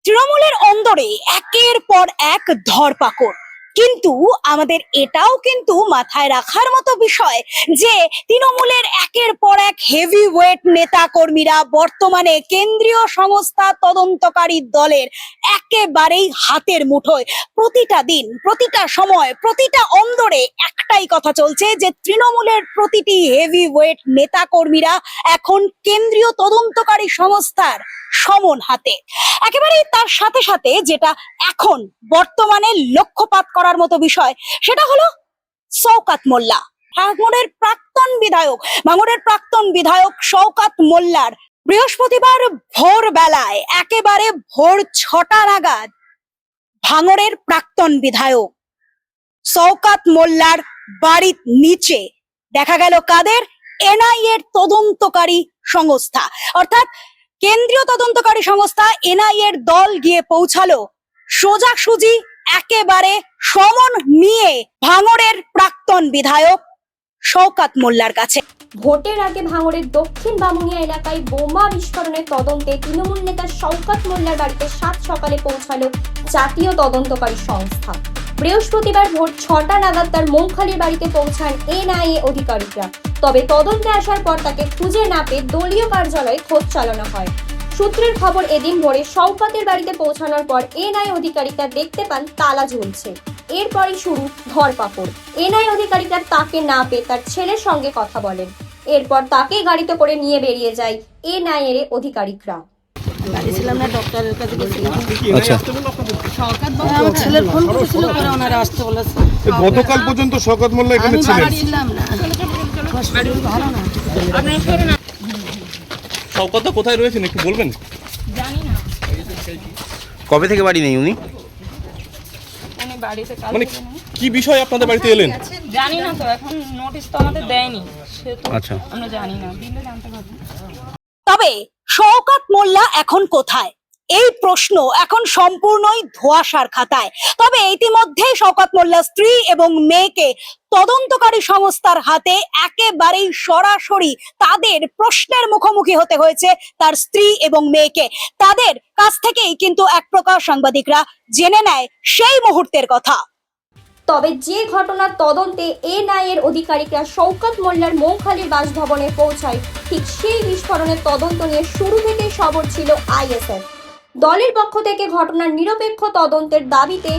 তৃণমূলের অন্দরে একের পর এক ধরপাকড়, কিন্তু আমাদের এটাও কিন্তু মাথায় রাখার মতো বিষয় যে তৃণমূলের একের পর এক হেভি ওয়েট নেতা কর্মীরা বর্তমানে কেন্দ্রীয় সংস্থা তদন্তকারী দলের একেবারেই হাতের মুঠোয়। প্রতিটা দিন, প্রতিটা সময়, প্রতিটা অন্দরে একটাই কথা চলছে যে তৃণমূলের প্রতিটি হেভি ওয়েট নেতা কর্মীরা এখন কেন্দ্রীয় তদন্তকারী সংস্থার সমন হাতে। একেবারেই তার সাথে সাথে যেটা এখন বর্তমানে লক্ষ্যপাত করার মতো বিষয়, সেটা হলো শওকত মোল্লা, ভাঙড়ের প্রাক্তন বিধায়ক শওকত মোল্লার বৃহস্পতিবার ভোর বেলায় একেবারে ভোর 6টা নাগাদ ভাঙড়ের প্রাক্তন বিধায়ক শওকত মোল্লার বাড়ির নিচে দেখা গেল কাদের? এনআইএ এর তদন্তকারী সংস্থা, অর্থাৎ কেন্দ্রীয় তদন্তকারী সংস্থা এনআইএ এর দল গিয়ে পৌঁছালো সোজাসুজি একেবারে সমন নিয়ে ভাঙড়ের প্রাক্তন বিধায়ক শওকত মোল্লার কাছে। ভোটের আগে ভাঙড়ের দক্ষিণ বামুনিয়া এলাকায় বোমা বিস্ফোরণের তদন্তে তৃণমূল নেতা শওকত মোল্লার বাড়িতে 7 সকালে পৌঁছালো জাতীয় তদন্তকারী সংস্থা। বৃহস্পতিবার ভোর 6টা নাগাদ তার মৌখালীর বাড়িতে পৌঁছান এনআইএ অধিকারিকরা। তবে তদন্তে আসার পর তাকে খুঁজে না পেয়ে দলীয় কার্যালয়ে খোঁজ চালানো হয়। সূত্রের খবর, এদিন ভোরে শওকতের বাড়িতে পৌঁছানোর পর এনআইএ অধিকারিকরা দেখতে পান তালা ঝুলছে। এরপরই শুরু ধরপাকড়। এনআইএ অধিকারিকরা তাকে না পেয়ে তার ছেলের সঙ্গে কথা বলেন। এরপর তাকে গাড়িতে করে নিয়ে বেরিয়ে যায় এনআইএ এর অধিকারিকরা। ছিলাম না, ডক্টরের কাছে গেছিলাম। আচ্ছা, আমার ছেলের ফোন করেছিল, পরে ওনারা আসতে বলেছে। গতকাল পর্যন্ত শওকত মোল্লা এখানে আমি ছিলেন? বাড়ি ছিলাম না, শরীর ভালো না। শওকত কোথায় রয়েছেন একটু বলবেন? জানি না, কবে থেকে বাড়ি নেই উনি? উনি বাড়িতে কাজ মানে করে না। কি বিষয় আপনাদের বাড়িতে এলেন? জানি না তো, এখন নোটিশ তো আমাদের দেয়নি, সে তো আচ্ছা, আমরা জানি না, দিলে জানতে পারবো। তবে শওকত মোল্লা এখন কোথায়, এই প্রশ্ন এখন সম্পূর্ণই ধোঁয়াশার খাতায়। তবে ইতিমধ্যেই শওকত মোল্লার স্ত্রী এবং মেয়েকে তদন্তকারী সংস্থার হাতে একেবারেই সরাসরি তাদের প্রশ্নের মুখোমুখি হতে হয়েছে তার স্ত্রী এবং মেয়েকে। তাদের কাছ থেকেই কিন্তু এক প্রকার সাংবাদিকরা জেনে নেয় সেই মুহূর্তের কথা। তবে যে ঘটনার তদন্তে এনআইএ এর অধিকারিকরা শওকত মোল্লার মৌখালীর বাসভবনে পৌঁছায়, ঠিক সেই বিস্ফোরণের তদন্ত নিয়ে শুরু থেকে সবর ছিল আইএসএফ। দলের পক্ষ থেকে ঘটনার নিরপেক্ষ তদন্তের দাবিতে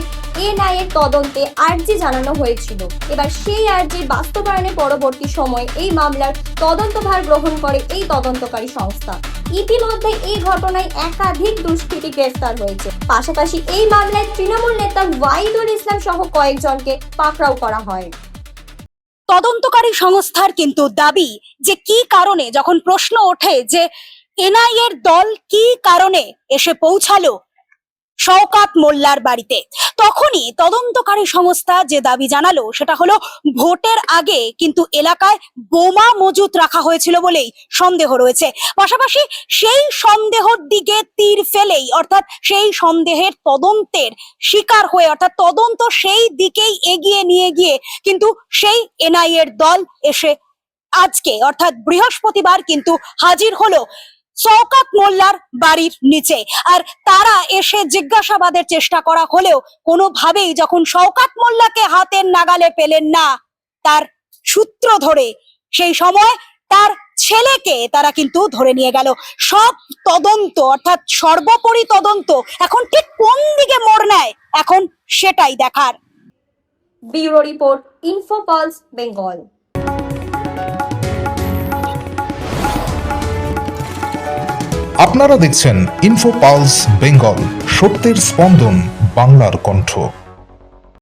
এনআইএ এর তদন্তে আর্জি জানানো হয়েছিল। এবার সেই আর্জির বাস্তবায়নের পরবর্তী সময়ে এই মামলার তদন্তভার গ্রহণ করে এই তদন্তকারী সংস্থা। ইতিমধ্যে এই ঘটনায় একাধিক দুষ্কৃতী গ্রেফতার হয়েছে। পাশাপাশি এই মামলায় তৃণমূল নেতা ওয়াহিদুল ইসলাম সহ কয়েকজনকে পাকড়াও করা হয়। তদন্তকারী সংস্থার কিন্তু দাবি যে কি কারণে, যখন প্রশ্ন ওঠে যে এনআইএ এর দল কি কারণে এসে পৌঁছালো শওকত মোল্লার বাড়িতে, তখনই তদন্তকারী সংস্থা যে দাবি জানালো সেটা হলো ভোটের আগে কিন্তু এলাকায় বোমা মজুত রাখা হয়েছিল বলেই সন্দেহ রয়েছে। পাশাপাশি সেই সন্দেহের দিকে তীর ফেলেই, অর্থাৎ সেই সন্দেহের তদন্তের শিকার হয়ে, অর্থাৎ তদন্ত সেই দিকেই এগিয়ে নিয়ে গিয়ে কিন্তু সেই এনআইএ এর দল এসে আজকে অর্থাৎ বৃহস্পতিবার কিন্তু হাজির হলো শওকত মোল্লার বাড়ির নিচে। আর তারা এসে জিজ্ঞাসাবাদের চেষ্টা করা হলেও কোনোভাবেই যখন শওকত মোল্লাকে হাতের নাগালে পেলেন না, তার সূত্র ধরে সেই সময় তার ছেলেকে তারা কিন্তু ধরে নিয়ে গেল। সব তদন্ত, অর্থাৎ সর্বোপরি তদন্ত এখন ঠিক কোন দিকে মোড় নেয়, এখন সেটাই দেখার। Bureau report, info pulse, Bengal. আপনারা দেখছেন ইনফো পালস বেঙ্গল, সত্যের স্পন্দন, বাংলার কণ্ঠ।